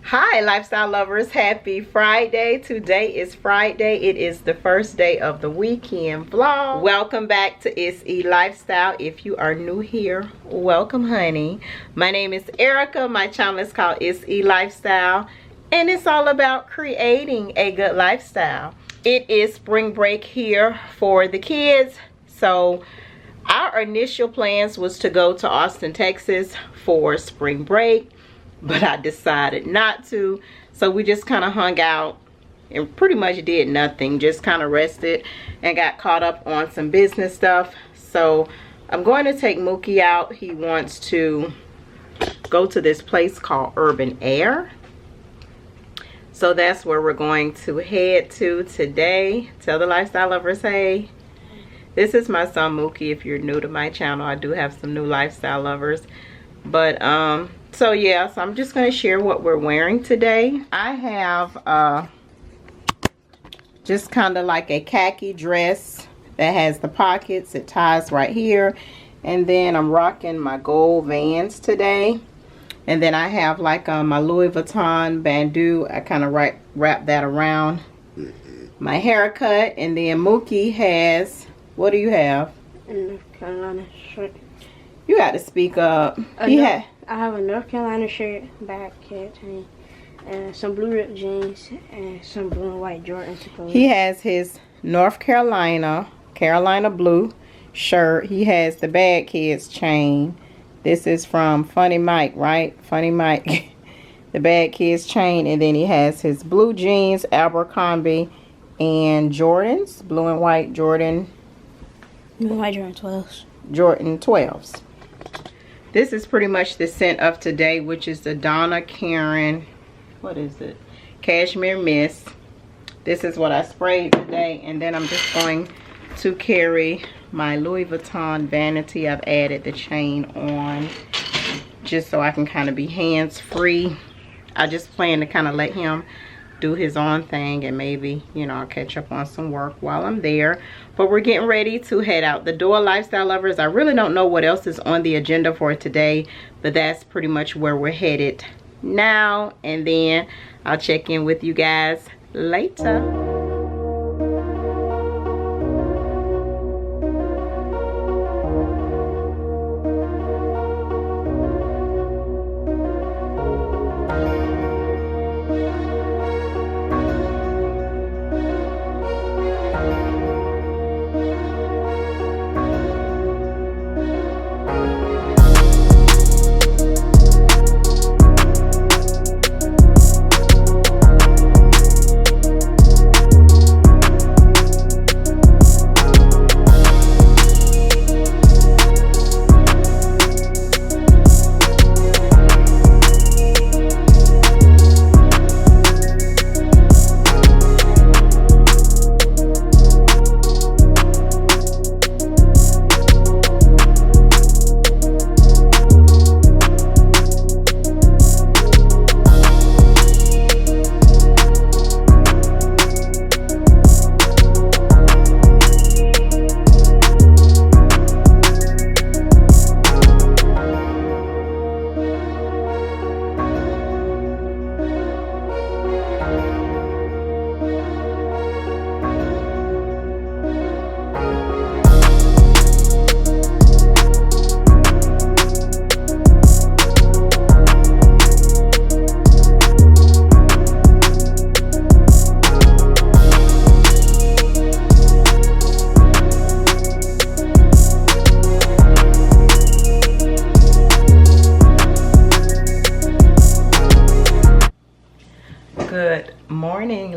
Hi lifestyle lovers, happy Friday. Today is Friday. It is the first day of the weekend vlog. Welcome back to SE Lifestyle. If you are new here, welcome honey. My name is Erica. My channel is called SE Lifestyle and it's all about creating a good lifestyle. It is spring break here for the kids, so our initial plans was to go to Austin, Texas for spring break, but I decided not to. So we just kind of hung out and pretty much did nothing, just kind of rested and got caught up on some business stuff. So I'm going to take Mookie out. He wants to go to this place called Urban Air. So that's where we're going to head to today. Tell the lifestyle lovers, hey. This is my son Mookie. If you're new to my channel, I do have some new lifestyle lovers. But so yeah, so I'm just going to share what we're wearing today. I have just kind of like a khaki dress that has the pockets. It ties right here. And then I'm rocking my gold Vans today. And then I have like my Louis Vuitton bandeau. I kind of wrap that around my haircut. And then Mookie has, what do you have? A North Carolina shirt. You got to speak up. I have a North Carolina shirt, back chain, and some blue ripped jeans, and some blue and white Jordans. He has his North Carolina blue shirt. He has the Bad Kids chain. This is from Funny Mike, right? Funny Mike. The Bad Kids chain. And then he has his blue jeans, Abercrombie, and Jordans. Blue and white Jordan. Blue and white Jordan 12s. Jordan 12s. This is pretty much the scent of today, which is the Donna Karan, what is it? Cashmere Mist. This is what I sprayed today. And then I'm just going to carry my Louis Vuitton vanity. I've added the chain on just so I can kind of be hands-free. I just plan to kind of let him do his own thing, and maybe, you know, I'll catch up on some work while I'm there. But we're getting ready to head out the door, lifestyle lovers. I really don't know what else is on the agenda for today, but that's pretty much where we're headed now. And then I'll check in with you guys later.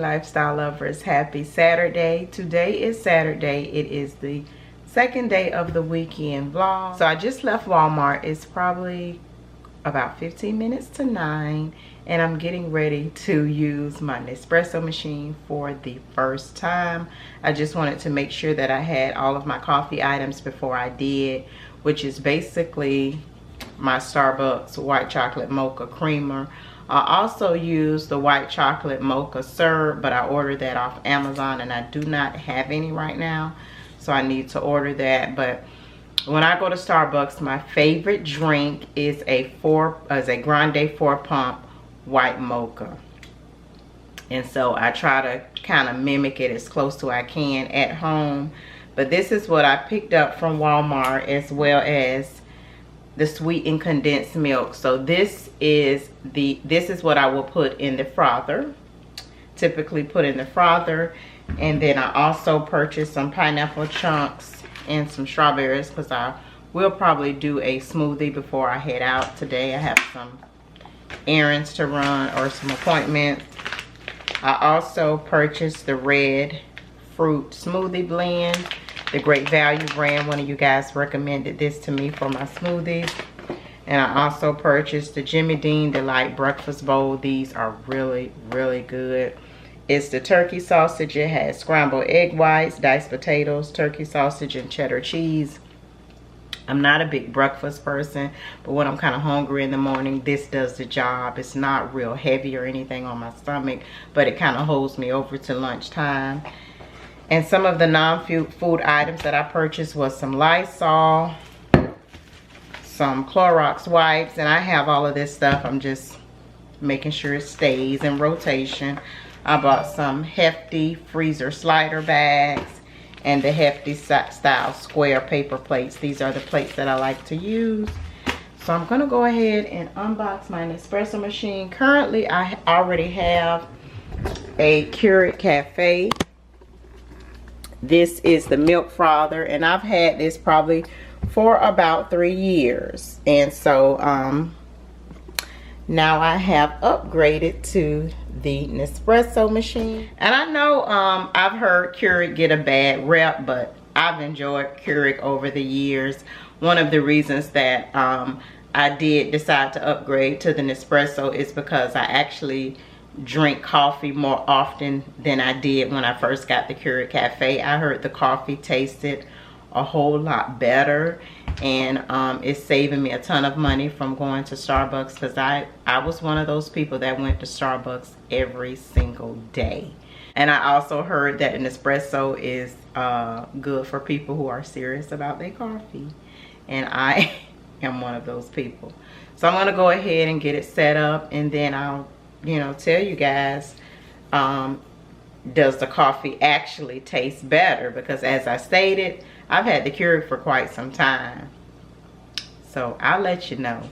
Lifestyle lovers, happy Saturday. Today is Saturday. It is the second day of the weekend vlog. So I just left Walmart. It's probably about 15 minutes to 9 and I'm getting ready to use my Nespresso machine for the first time. I just wanted to make sure that I had all of my coffee items before I did, which is basically my Starbucks white chocolate mocha creamer. I also use the white chocolate mocha syrup, but I ordered that off Amazon and I do not have any right now, so I need to order that. But when I go to Starbucks, my favorite drink is a grande 4 pump white mocha. And so I try to kind of mimic it as close to I can at home. But this is what I picked up from Walmart, as well as the sweetened condensed milk. So this is what I will put in the frother. Typically put in the frother. And then I also purchased some pineapple chunks and some strawberries, because I will probably do a smoothie before I head out today. I have some errands to run or some appointments. I also purchased the red fruit smoothie blend, the Great Value brand. One of you guys recommended this to me for my smoothies. And I also purchased the Jimmy Dean Delight breakfast bowl. These are really, really good. It's the turkey sausage. It has scrambled egg whites, diced potatoes, turkey sausage, and cheddar cheese. I'm not a big breakfast person, but when I'm kind of hungry in the morning, this does the job. It's not real heavy or anything on my stomach, but it kind of holds me over to lunchtime. And some of the non-food items that I purchased was some Lysol, some Clorox wipes, and I have all of this stuff. I'm just making sure it stays in rotation. I bought some Hefty freezer slider bags and the Hefty style square paper plates. These are the plates that I like to use. So I'm gonna go ahead and unbox my Nespresso machine. Currently, I already have a Keurig Cafe. This is the milk frother, and I've had this probably for about 3 years. And so now I have upgraded to the Nespresso machine. And I know I've heard Keurig get a bad rep, but I've enjoyed Keurig over the years. One of the reasons that I did decide to upgrade to the Nespresso is because I actually drink coffee more often than I did when I first got the Keurig Cafe. I heard the coffee tasted a whole lot better, and it's saving me a ton of money from going to Starbucks, because I was one of those people that went to Starbucks every single day. And I also heard that an espresso is good for people who are serious about their coffee, and I am one of those people. So I'm going to go ahead and get it set up, and then I'll tell you guys, does the coffee actually taste better? Because as I stated, I've had the Keurig for quite some time. So I'll let you know.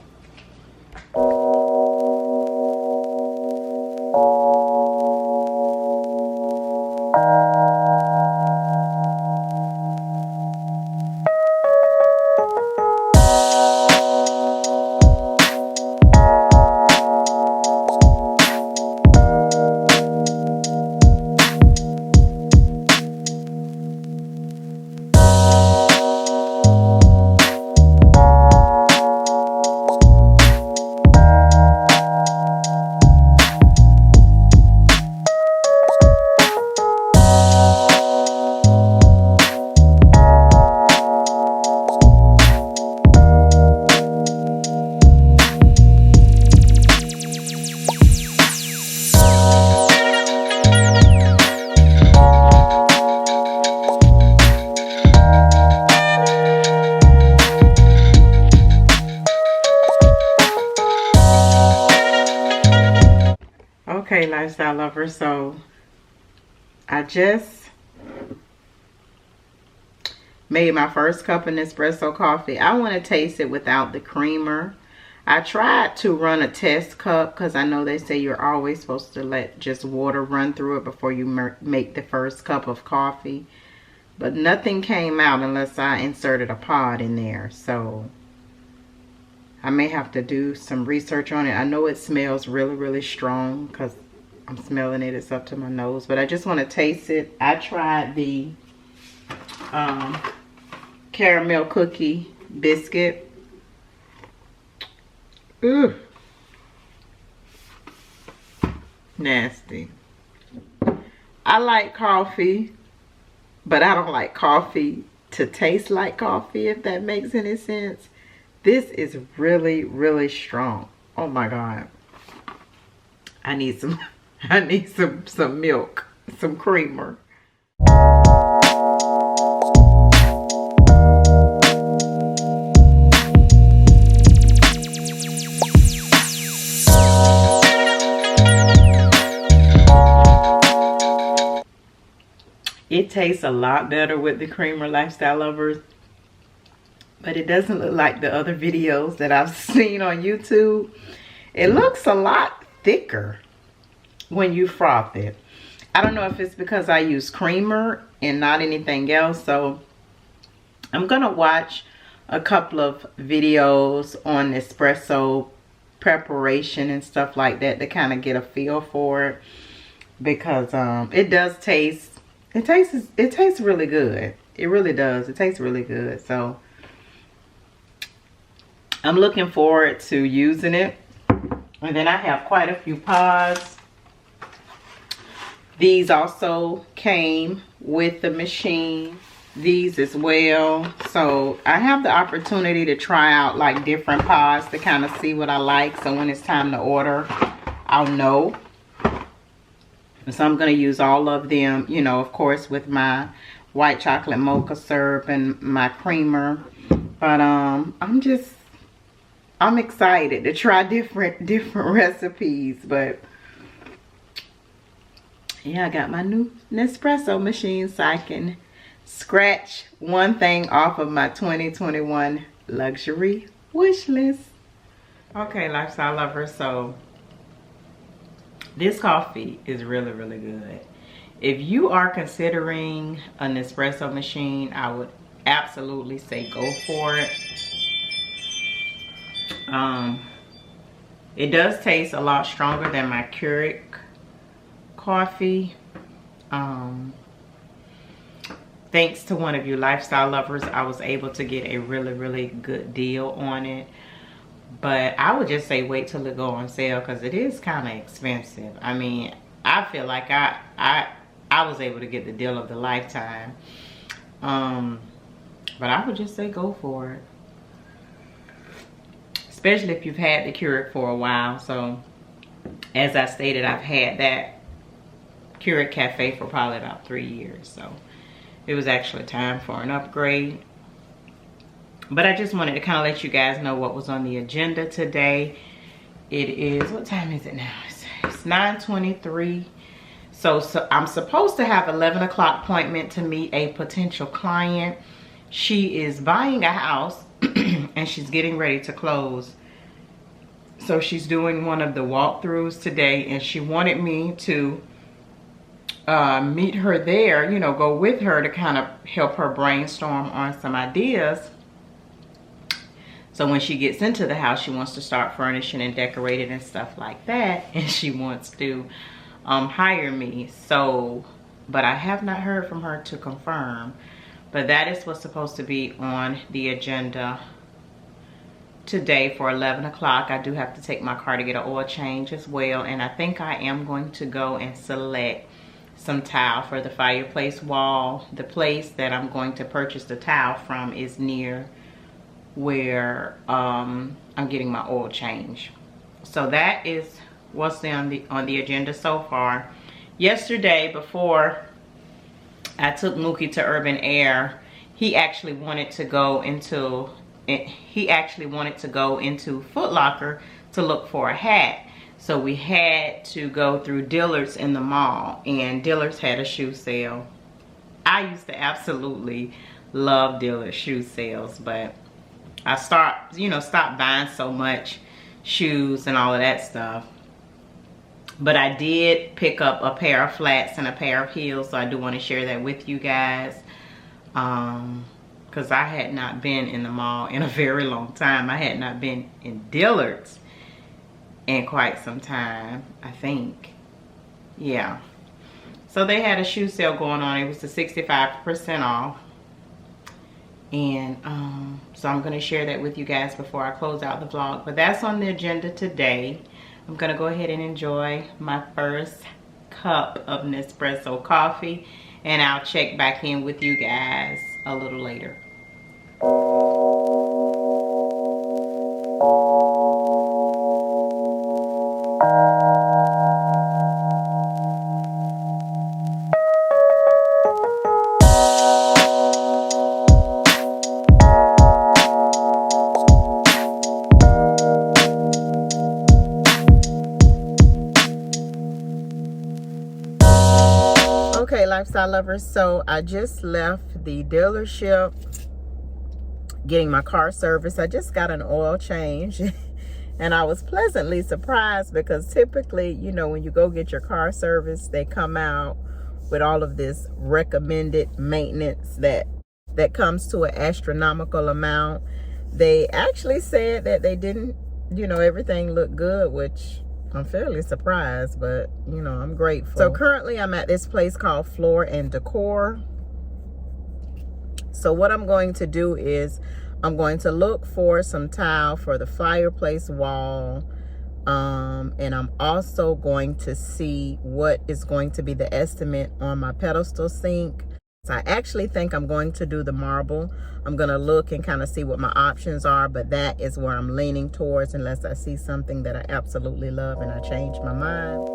Okay, lifestyle lovers, so I just made my first cup of Nespresso coffee. I want to taste it without the creamer. I tried to run a test cup, because I know they say you're always supposed to let just water run through it before you make the first cup of coffee, but nothing came out unless I inserted a pod in there. So I may have to do some research on it. I know it smells really, really strong because I'm smelling it. It's up to my nose. But I just want to taste it. I tried the caramel cookie biscuit. Ugh. Nasty. I like coffee, but I don't like coffee to taste like coffee, if that makes any sense. This is really, really strong. Oh my God. I need some milk, some creamer. It tastes a lot better with the creamer, Lifestyle Lovers. But it doesn't look like the other videos that I've seen on YouTube. It looks a lot thicker when you froth it. I don't know if it's because I use creamer and not anything else. So I'm going to watch a couple of videos on Nespresso preparation and stuff like that to kind of get a feel for it. Because it does taste, it tastes really good. It really does. It tastes really good. So I'm looking forward to using it. And then I have quite a few pods. These also came with the machine. These as well. So I have the opportunity to try out like different pods to kind of see what I like. So when it's time to order, I'll know. So I'm going to use all of them, you know, of course, with my white chocolate mocha syrup and my creamer. But I'm excited to try different recipes. But yeah, I got my new Nespresso machine so I can scratch one thing off of my 2021 luxury wish list. Okay, Lifestyle Lovers, so this coffee is really, really good. If you are considering an Nespresso machine, I would absolutely say go for it. It does taste a lot stronger than my Keurig coffee. Thanks to one of you Lifestyle Lovers, I was able to get a really, really good deal on it. But I would just say wait till it go on sale because it is kind of expensive. I mean, I feel like I was able to get the deal of the lifetime. But I would just say go for it. Especially if you've had the Keurig for a while. So, as I stated, I've had that Keurig Cafe for probably about 3 years. So, it was actually time for an upgrade. But I just wanted to kind of let you guys know what was on the agenda today. It is, what time is it now? It's 9:23. So I'm supposed to have 11 o'clock appointment to meet a potential client. She is buying a house and she's getting ready to close. So she's doing one of the walkthroughs today and she wanted me to meet her there, you know, go with her to kind of help her brainstorm on some ideas. So when she gets into the house, she wants to start furnishing and decorating and stuff like that. And she wants to hire me. So, but I have not heard from her to confirm. But that is what's supposed to be on the agenda today for 11 o'clock. I do have to take my car to get an oil change as well. And I think I am going to go and select some tile for the fireplace wall. The place that I'm going to purchase the tile from is near where I'm getting my oil change. So that is what's on the agenda so far. Yesterday, before I took Mookie to Urban Air, he actually wanted to go into Foot Locker to look for a hat. So we had to go through Dillard's in the mall, and Dillard's had a shoe sale. I used to absolutely love Dillard's shoe sales, but I stopped buying so much shoes and all of that stuff. But I did pick up a pair of flats and a pair of heels, so I do want to share that with you guys. Because I had not been in the mall in a very long time. I had not been in Dillard's in quite some time, I think. Yeah. So they had a shoe sale going on. It was the 65% off. And so I'm going to share that with you guys before I close out the vlog. But that's on the agenda today. I'm going to go ahead and enjoy my first cup of Nespresso coffee. And I'll check back in with you guys a little later. Okay, lifestyle lovers, so I just left the dealership getting my car serviced. I just got an oil change and I was pleasantly surprised because typically, you know, when you go get your car serviced, they come out with all of this recommended maintenance that comes to an astronomical amount. They actually said that they didn't, you know, everything looked good, which I'm fairly surprised, but you know, I'm grateful. So currently I'm at this place called Floor and Decor. So what I'm going to do is I'm going to look for some tile for the fireplace wall. And I'm also going to see what is going to be the estimate on my pedestal sink. So I actually think I'm going to do the marble. I'm going to look and kind of see what my options are, but that is where I'm leaning towards unless I see something that I absolutely love and I change my mind.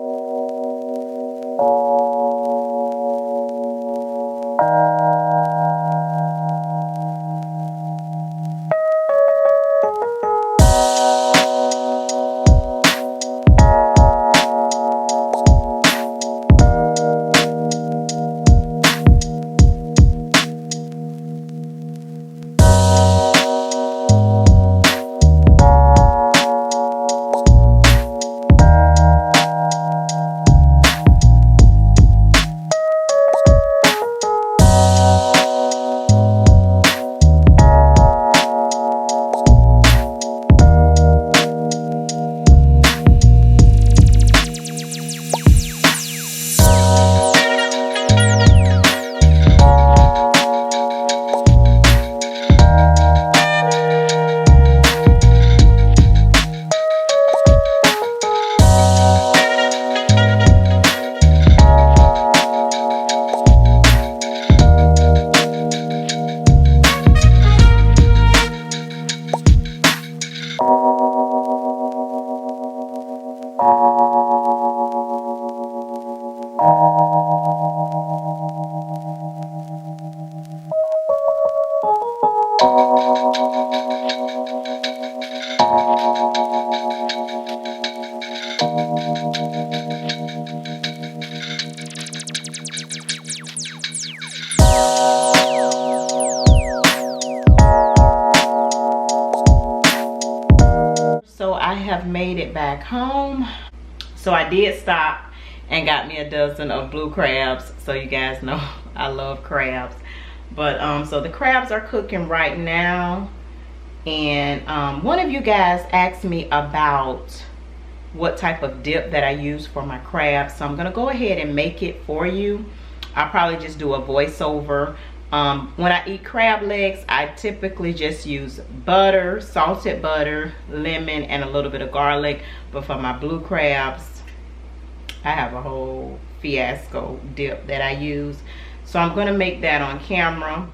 So I have made it back home. So I did stop and got me a dozen of blue crabs. So you guys know I love crabs. But so the crabs are cooking right now. And one of you guys asked me about what type of dip that I use for my crabs. So I'm gonna go ahead and make it for you. I'll probably just do a voiceover. When I eat crab legs, I typically just use butter, salted butter, lemon, and a little bit of garlic. But for my blue crabs, I have a whole fiasco dip that I use. So I'm gonna make that on camera.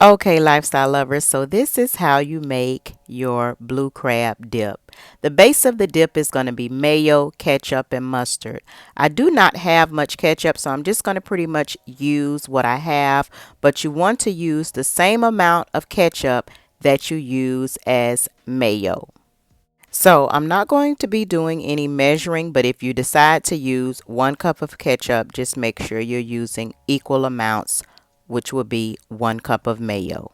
Okay, lifestyle lovers, so this is how you make your blue crab dip. The base of the dip is going to be mayo, ketchup, and mustard. I do not have much ketchup, so I'm just going to pretty much use what I have, but you want to use the same amount of ketchup that you use as mayo. So I'm not going to be doing any measuring, but if you decide to use 1 cup of ketchup, just make sure you're using equal amounts, which will be 1 cup of mayo.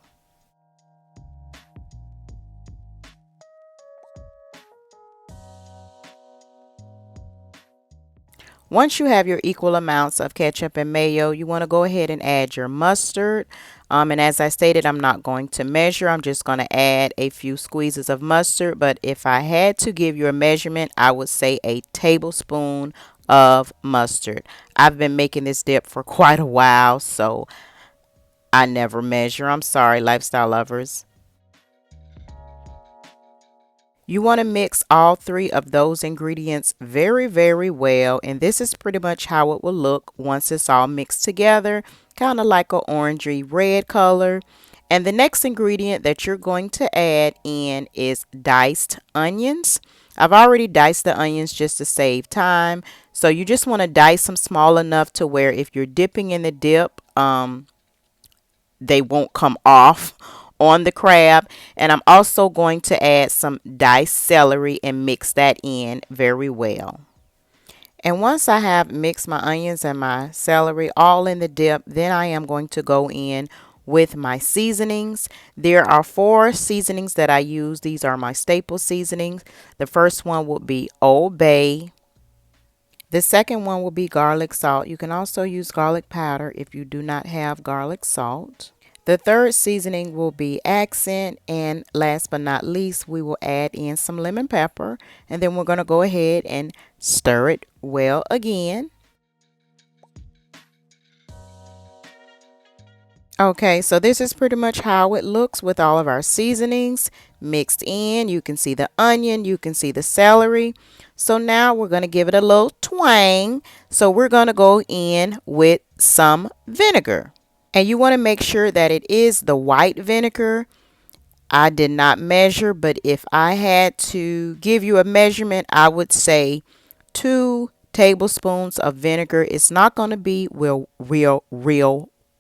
Once you have your equal amounts of ketchup and mayo, you want to go ahead and add your mustard. And as I stated, I'm not going to measure. I'm just going to add a few squeezes of mustard. But if I had to give you a measurement, I would say a tablespoon of mustard. I've been making this dip for quite a while, so I never measure. I'm sorry, lifestyle lovers. You want to mix all 3 of those ingredients very, very well. And this is pretty much how it will look once it's all mixed together, kind of like an orangey red color. And the next ingredient that you're going to add in is diced onions. I've already diced the onions just to save time. So you just want to dice them small enough to where if you're dipping in the dip, they won't come off on the crab. And I'm also going to add some diced celery and mix that in very well. And once I have mixed my onions and my celery all in the dip, then I am going to go in with my seasonings. There are 4 seasonings that I use. These are my staple seasonings. The first one will be Old Bay. The second one will be garlic salt. You can also use garlic powder if you do not have garlic salt. The third seasoning will be accent, and last but not least, we will add in some lemon pepper, and then we're going to go ahead and stir it well again. Okay, so this is pretty much how it looks with all of our seasonings mixed in. You can see the onion, you can see the celery. So now we're going to give it a little twang. So we're going to go in with some vinegar. And you want to make sure that it is the white vinegar. I did not measure, but if I had to give you a measurement, I would say 2 tablespoons of vinegar. It's not going to be real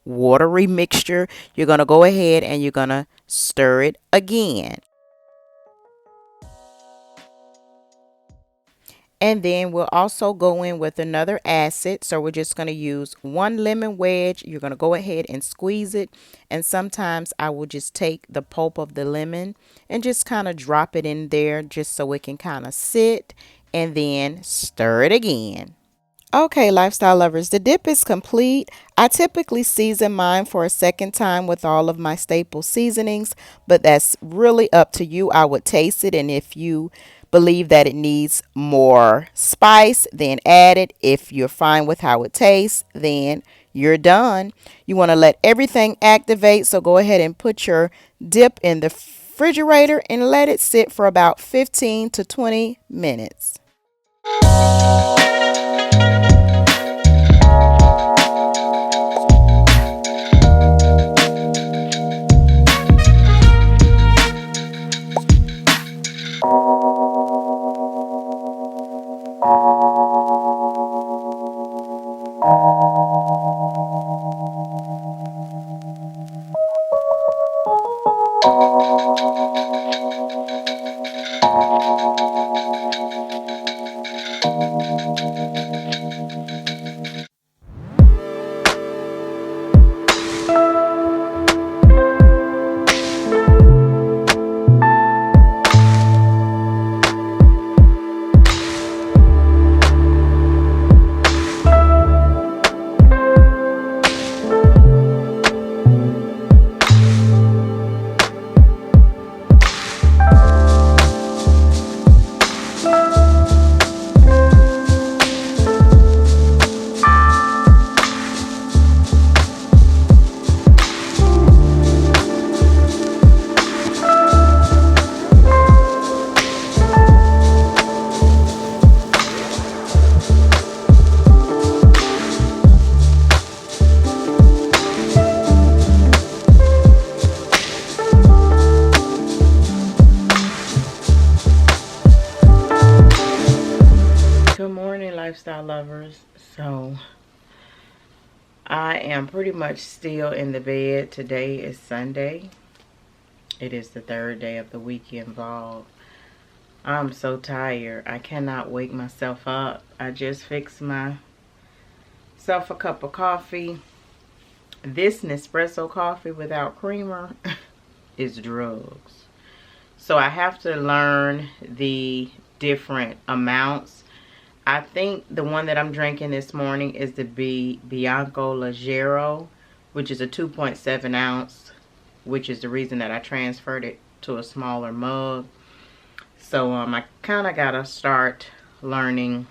watery mixture. You're going to go ahead and you're going to stir it again. And then we'll also go in with another acid. So we're just going to use 1 lemon wedge. You're going to go ahead and squeeze it. And sometimes I will just take the pulp of the lemon and just kind of drop it in there just so it can kind of sit, and then stir it again. Okay, lifestyle lovers, the dip is complete. I typically season mine for a second time with all of my staple seasonings, but that's really up to you. I would taste it, and if you believe that it needs more spice, then add it. If you're fine with how it tastes, then you're done. You want to let everything activate, so go ahead and put your dip in the refrigerator and let it sit for about 15 to 20 minutes. Good morning, lifestyle lovers. So I am pretty much still in the bed. Today is Sunday. It is the 3rd day of the weekend vlog. I'm so tired. I cannot wake myself up. I just fixed myself a cup of coffee. This Nespresso coffee without creamer is drugs. So I have to learn the different amounts. I think the one that I'm drinking this morning is the Bianco Leggero, which is a 2.7 ounce, which is the reason that I transferred it to a smaller mug. So I kind of got to start learning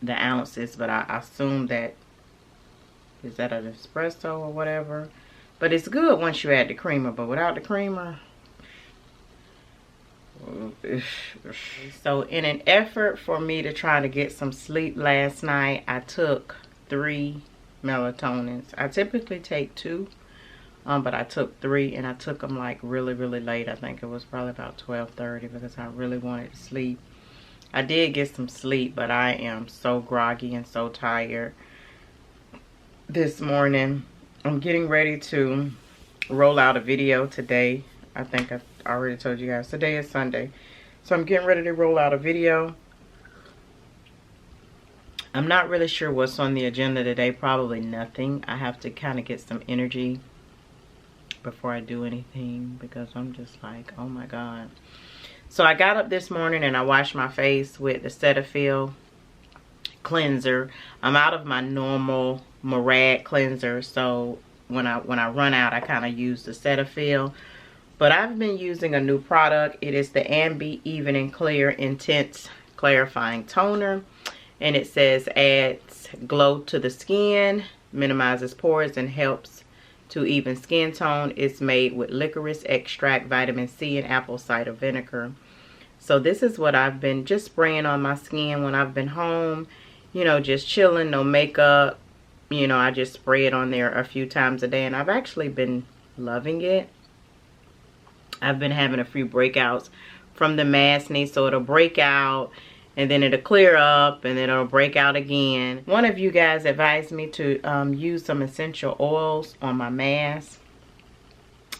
the ounces, but I assume that, is that an espresso or whatever? But it's good once you add the creamer, but without the creamer, so in an effort for me to try to get some sleep last night, I took 3 melatonins. I typically take 2, but I took 3, and I took them like really late. I think it was probably about 12:30 because I really wanted to sleep. I did get some sleep, but I am so groggy and so tired this morning. I'm getting ready to roll out a video today. I think I already told you guys today is Sunday, so I'm getting ready to roll out a video. I'm not really sure what's on the agenda today. Probably nothing. I have to kind of get some energy before I do anything because I'm just like, oh my God. So I got up this morning and I washed my face with the Cetaphil cleanser. I'm out of my normal Murad cleanser, so when I run out, I kind of use the Cetaphil. But I've been using a new product. It is the Ambi Even and Clear Intense Clarifying Toner, and it says adds glow to the skin, minimizes pores, and helps to even skin tone. It's made with licorice extract, vitamin C, and apple cider vinegar. So this is what I've been just spraying on my skin when I've been home, you know, just chilling, no makeup. You know, I just spray it on there a few times a day, and I've actually been loving it. I've been having a few breakouts from the maskne, so it'll break out and then it'll clear up and then it'll break out again. One of you guys advised me to use some essential oils on my mask.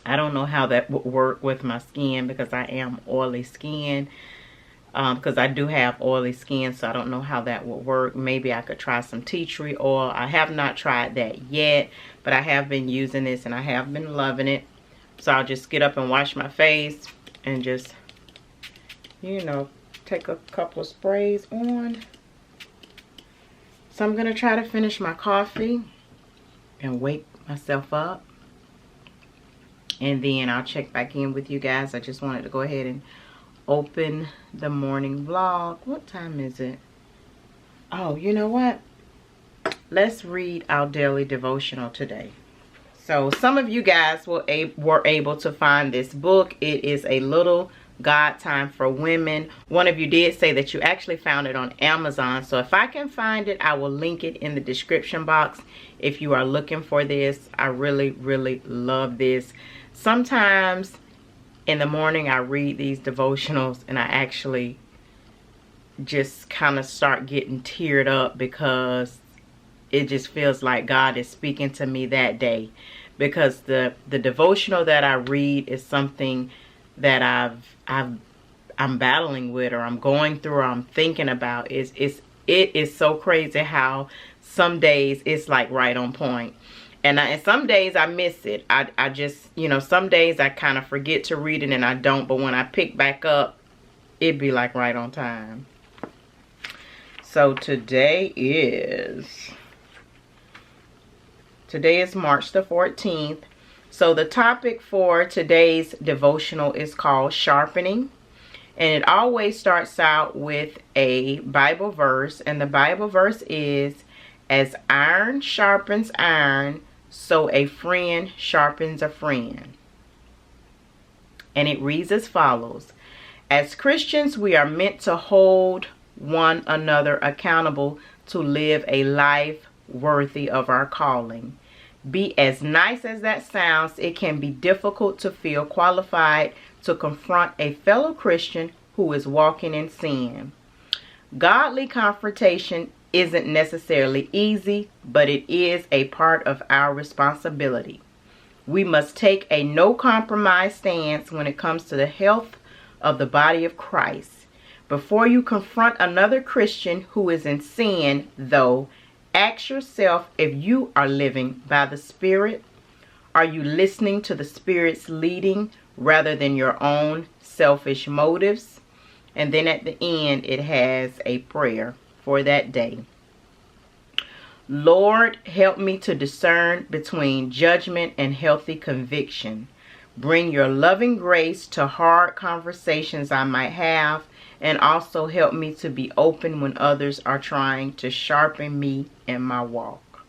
I don't know how that would work with my skin because I am oily skin. Because I do have oily skin, so I don't know how that would work. Maybe I could try some tea tree oil. I have not tried that yet, but I have been using this and I have been loving it. So I'll just get up and wash my face and just, you know, take a couple of sprays on. So I'm going to try to finish my coffee and wake myself up. And then I'll check back in with you guys. I just wanted to go ahead and open the morning vlog. What time is it? Oh, you know what? Let's read our daily devotional today. So some of you guys were able to find this book. It is A Little God Time for Women. One of you did say that you actually found it on Amazon. So if I can find it, I will link it in the description box if you are looking for this. I really, really love this. Sometimes in the morning I read these devotionals and I actually just kind of start getting teared up because it just feels like God is speaking to me that day, because the devotional that I read is something that I'm battling with, or I'm going through, or I'm thinking about. It is so crazy how some days it's like right on point. And some days I miss it. I just, you know, some days I kind of forget to read it and I don't. But when I pick back up, it'd be like right on time. So today is March the 14th. So the topic for today's devotional is called Sharpening. And it always starts out with a Bible verse. And the Bible verse is, as iron sharpens iron, so a friend sharpens a friend. And it reads as follows. As Christians, we are meant to hold one another accountable to live a life worthy of our calling. Be as nice as that sounds, it can be difficult to feel qualified to confront a fellow Christian who is walking in sin. Godly confrontation isn't necessarily easy, but it is a part of our responsibility. We must take a no-compromise stance when it comes to the health of the body of Christ. Before you confront another Christian who is in sin, though, ask yourself if you are living by the Spirit. Are you listening to the Spirit's leading rather than your own selfish motives? And then at the end, it has a prayer for that day. Lord, help me to discern between judgment and healthy conviction. Bring your loving grace to hard conversations I might have, and also help me to be open when others are trying to sharpen me in my walk.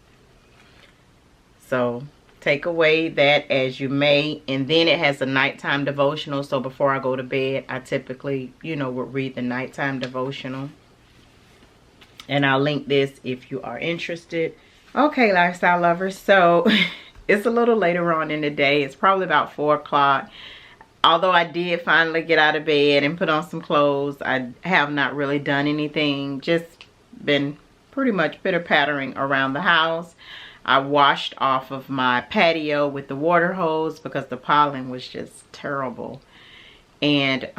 So take away that as you may. And then it has a nighttime devotional. So before I go to bed, I typically, you know, would read the nighttime devotional. And I'll link this if you are interested. Okay, lifestyle lovers. So it's a little later on in the day. It's probably about 4 o'clock. Although I did finally get out of bed and put on some clothes, I have not really done anything. Just been pretty much pitter-pattering around the house. I washed off of my patio with the water hose because the pollen was just terrible. And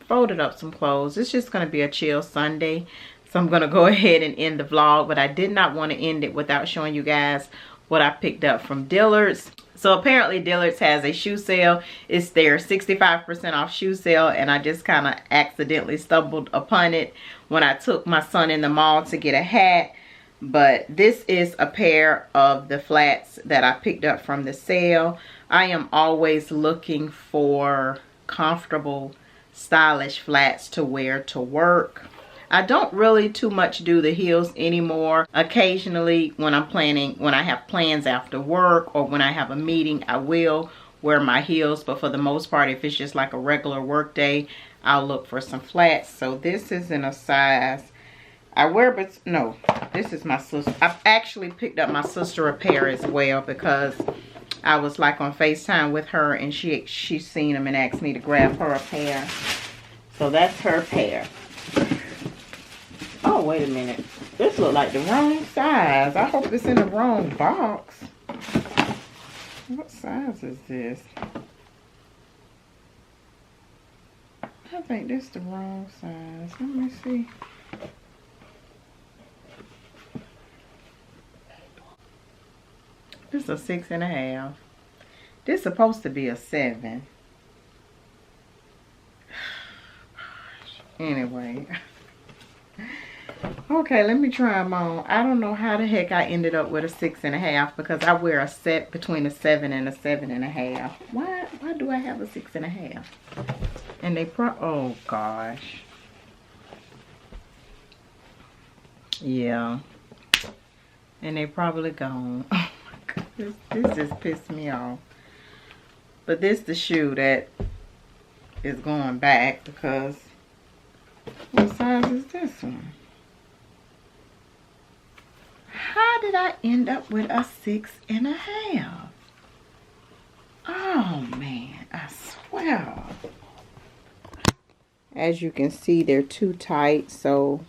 folded up some clothes. It's just going to be a chill Sunday. So I'm going to go ahead and end the vlog, but I did not want to end it without showing you guys what I picked up from Dillard's. So apparently Dillard's has a shoe sale. It's their 65% off shoe sale, and I just kind of accidentally stumbled upon it when I took my son in the mall to get a hat. But this is a pair of the flats that I picked up from the sale. I am always looking for comfortable, stylish flats to wear to work. I don't really too much do the heels anymore. Occasionally when I have plans after work or when I have a meeting, I will wear my heels. But for the most part, if it's just like a regular work day, I'll look for some flats. So this is in a size, no, this is my sister. I've actually picked up my sister a pair as well because I was like on FaceTime with her and she's seen them and asked me to grab her a pair. So that's her pair. Oh, wait a minute. This looks like the wrong size. I hope it's in the wrong box. What size is this? I think this is the wrong size. Let me see. This is a 6.5. This is supposed to be a 7. Anyway. Okay, let me try them on. I don't know how the heck I ended up with a 6.5 because I wear a set between a 7 and a 7.5. Why do I have a 6.5? And they oh gosh. Yeah. And they probably gone. Oh my god, this just pissed me off. But this is the shoe that is going back because what size is this one? How did I end up with a 6.5? Oh man, I swear. As you can see, they're too tight, so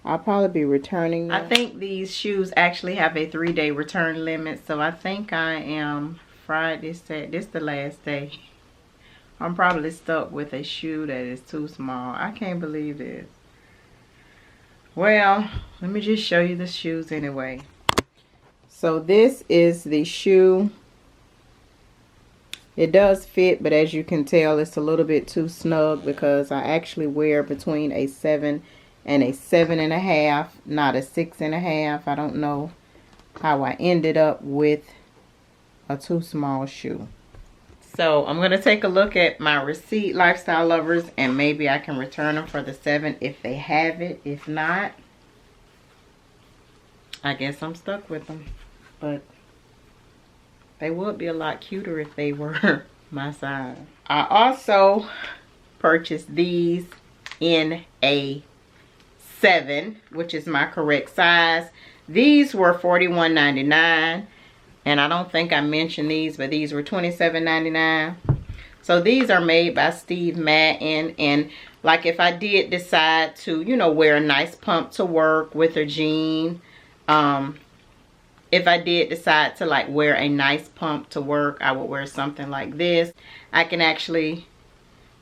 I'll probably be returning them. I think these shoes actually have a 3-day return limit, so I think I am Friday, Saturday. This is the last day. I'm probably stuck with a shoe that is too small. I can't believe this. Well, let me just show you the shoes anyway. So this is the shoe. It does fit, but as you can tell, it's a little bit too snug because I actually wear between a 7 and a 7.5, not a 6.5. I don't know how I ended up with a too small shoe. So I'm going to take a look at my receipt, Lifestyle Lovers, and maybe I can return them for the 7 if they have it. If not, I guess I'm stuck with them. But they would be a lot cuter if they were my size. I also purchased these in a 7, which is my correct size. These were $41.99. And I don't think I mentioned these, but these were $27.99. So these are made by Steve Madden. And like if I did decide to, you know, wear a nice pump to work with a jean. If I did decide to like wear a nice pump to work, I would wear something like this. I can actually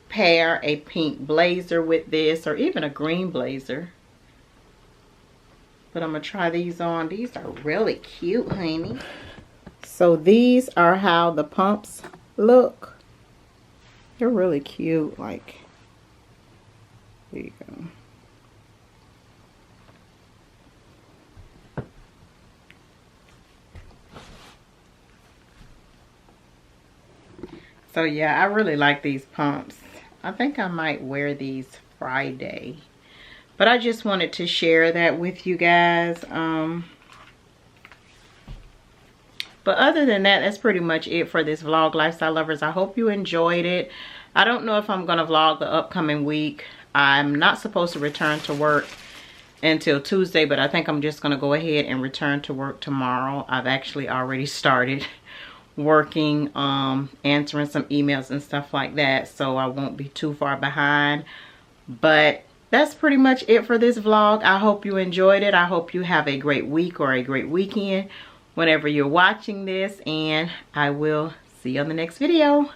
pair a pink blazer with this or even a green blazer. But I'm going to try these on. These are really cute, honey. So these are how the pumps look. They're really cute. Like, there you go. So yeah, I really like these pumps. I think I might wear these Friday. But I just wanted to share that with you guys. But other than that, that's pretty much it for this vlog, Lifestyle Lovers. I hope you enjoyed it. I don't know if I'm going to vlog the upcoming week. I'm not supposed to return to work until Tuesday, but I think I'm just going to go ahead and return to work tomorrow. I've actually already started working, answering some emails and stuff like that, so I won't be too far behind. But that's pretty much it for this vlog. I hope you enjoyed it. I hope you have a great week or a great weekend whenever you're watching this, and I will see you on the next video.